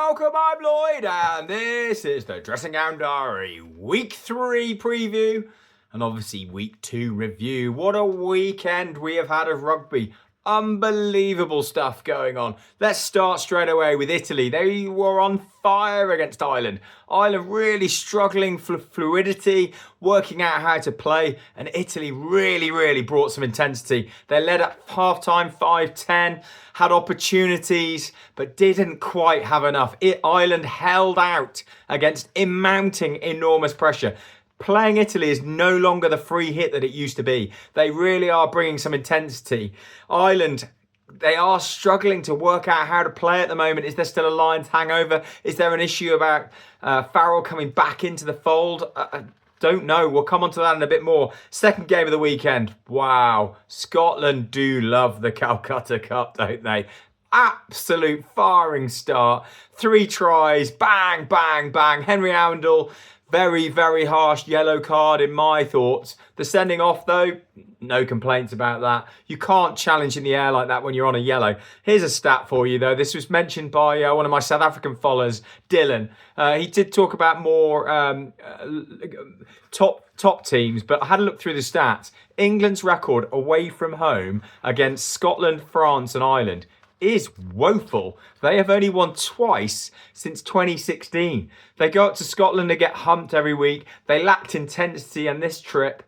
welcome, I'm Lloyd, and this is the Dressing Gown Diary Week 3 preview, and obviously Week 2 review. What a weekend we have had of rugby. Unbelievable stuff going on. Let's start straight away with Italy. They were on fire against Ireland. Ireland really struggling for fluidity, working out how to play, and Italy really brought some intensity. They led at half-time 5-10, had opportunities, but didn't quite have enough. Ireland held out against mounting enormous pressure. Playing Italy is no longer the free hit that it used to be. They really are bringing some intensity. Ireland, they are struggling to work out how to play at the moment. Is there still a Lions hangover? Is there an issue about Farrell coming back into the fold? Don't know. We'll come on to that in a bit more. Second game of the weekend. Wow. Scotland do love the Calcutta Cup, don't they? Absolute firing start. 3 tries. Bang, bang, bang. Henry Oundle. Very harsh yellow card in my thoughts. The sending off though, no complaints about that. You can't challenge in the air like that when you're on a yellow. Here's a stat for you though. This was mentioned by one of my South African followers, Dylan. He did talk about more top teams, but I had a look through the stats. England's record away from home against Scotland, France and Ireland is woeful. They have only won twice since 2016. They go up to Scotland to get humped every week. They lacked intensity on this trip.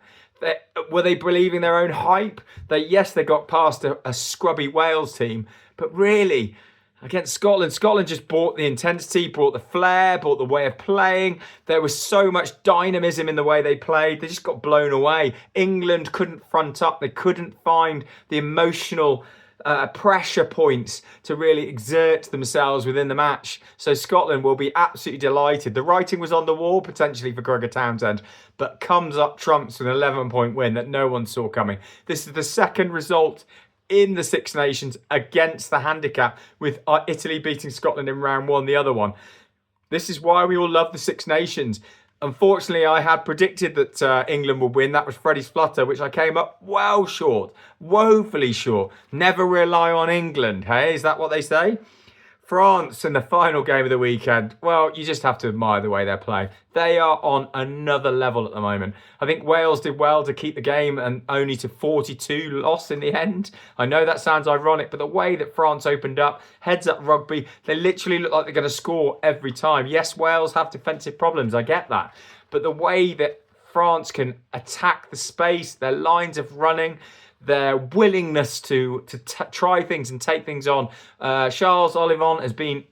Were they believing their own hype? They got past a scrubby Wales team, but really, against Scotland just brought the intensity, brought the flair, brought the way of playing. There was so much dynamism in the way they played. They just got blown away. England couldn't front up. They couldn't find the emotional pressure points to really exert themselves within the match. So Scotland will be absolutely delighted. The writing was on the wall potentially for Gregor Townsend, but comes up trumps with an 11-point win that no one saw coming. This is the second result in the Six Nations against the handicap, with Italy beating Scotland in round 1, the other one. This is why we all love the Six Nations. Unfortunately, I had predicted that England would win. That was Freddie's flutter, which I came up well short, woefully short. Never rely on England, hey? Is that what they say? France in the final game of the weekend. Well, you just have to admire the way they're playing. They are on another level at the moment. I think Wales did well to keep the game and only to 42 loss in the end. I know that sounds ironic, but the way that France opened up, heads up rugby, they literally look like they're going to score every time. Yes, Wales have defensive problems, I get that. But the way that France can attack the space, their lines of running, their willingness to try things and take things on. Charles Olivon has been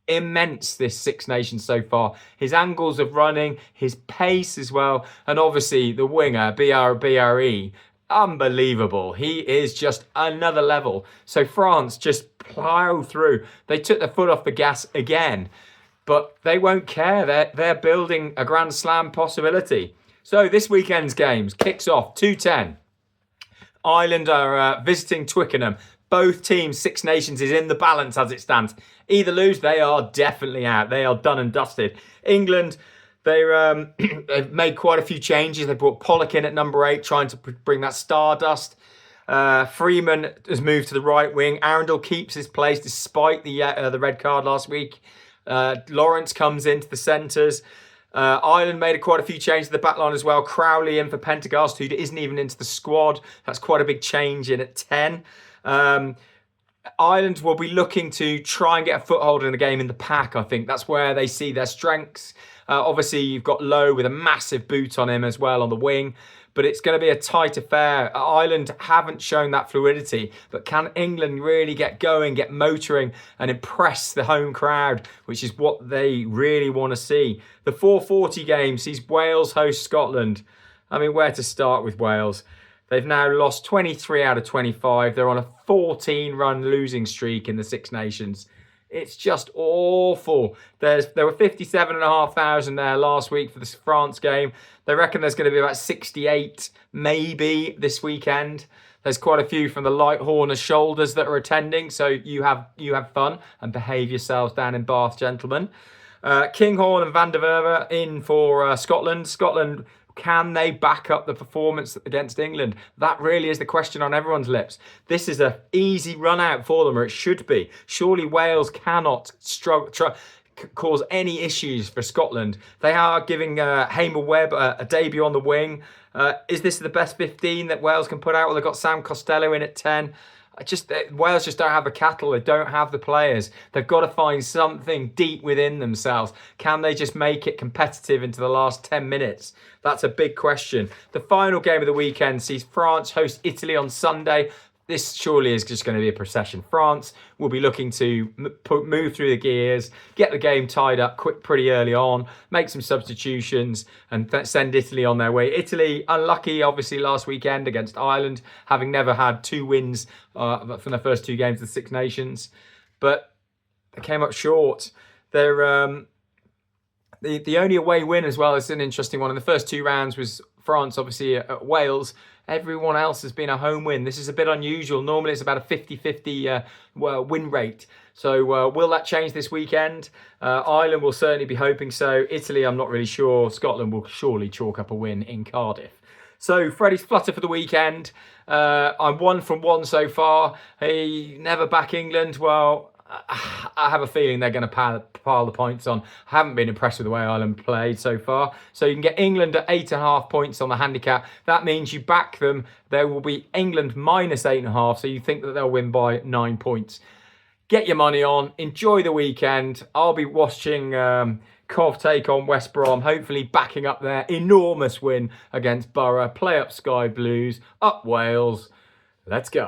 immense this Six Nations so far. His angles of running, his pace as well, and obviously the winger, BRE, unbelievable. He is just another level. So France just ploughed through. They took their foot off the gas again, but they won't care. They're building a Grand Slam possibility. So this weekend's games kicks off 2:10. Ireland are visiting Twickenham. Both teams, Six Nations is in the balance as it stands. Either lose, they are definitely out. They are done and dusted. England, they've made quite a few changes. They brought Pollock in at number 8, trying to bring that stardust. Freeman has moved to the right wing. Arundel keeps his place despite the red card last week. Lawrence comes into the centres. Ireland made quite a few changes to the back line as well. Crowley in for Pendergast, who isn't even into the squad. That's quite a big change in at 10. Ireland will be looking to try and get a foothold in the game in the pack, I think. That's where they see their strengths. Obviously, you've got Lowe with a massive boot on him as well on the wing. But it's going to be a tight affair. Ireland haven't shown that fluidity, but can England really get going, get motoring and impress the home crowd, which is what they really want to see. The 4:40 game sees Wales host Scotland. I mean, where to start with Wales? They've now lost 23 out of 25. They're on a 14-run losing streak in the Six Nations. It's just awful. There were 57,500 there last week for the France game. They reckon there's going to be about 68 maybe this weekend. There's quite a few from the Lighthorner shoulders that are attending, so you have fun and behave yourselves down in Bath, gentlemen. Kinghorn and Van der Merwe in for Scotland. Scotland, can they back up the performance against England? That really is the question on everyone's lips. This is an easy run out for them, or it should be. Surely Wales cannot cause any issues for Scotland. They are giving Hamer Webb a debut on the wing. Is this the best 15 that Wales can put out? Well, they've got Sam Costello in at 10. Wales just don't have the cattle. They don't have the players. They've got to find something deep within themselves. Can they just make it competitive into the last 10 minutes? That's a big question. The final game of the weekend sees France host Italy on Sunday. This surely is just going to be a procession. France will be looking to move through the gears, get the game tied up pretty early on, make some substitutions, and send Italy on their way. Italy, unlucky, obviously, last weekend against Ireland, having never had 2 wins from the first 2 games of the Six Nations. But they came up short. They're the only away win as well is an interesting one. In the first 2 rounds was France, obviously, at Wales. Everyone else has been a home win. This is a bit unusual. Normally it's about a 50-50 win rate. So will that change this weekend? Ireland will certainly be hoping so. Italy, I'm not really sure. Scotland will surely chalk up a win in Cardiff. So Freddie's flutter for the weekend. I'm 1 from 1 so far. Hey, never back England. Well, I have a feeling they're going to pile the points on. I haven't been impressed with the way Ireland played so far. So you can get England at 8.5 points on the handicap. That means you back them. There will be England minus 8.5. So you think that they'll win by 9 points. Get your money on. Enjoy the weekend. I'll be watching Cov take on West Brom. Hopefully backing up their enormous win against Borough. Play up Sky Blues. Up Wales. Let's go.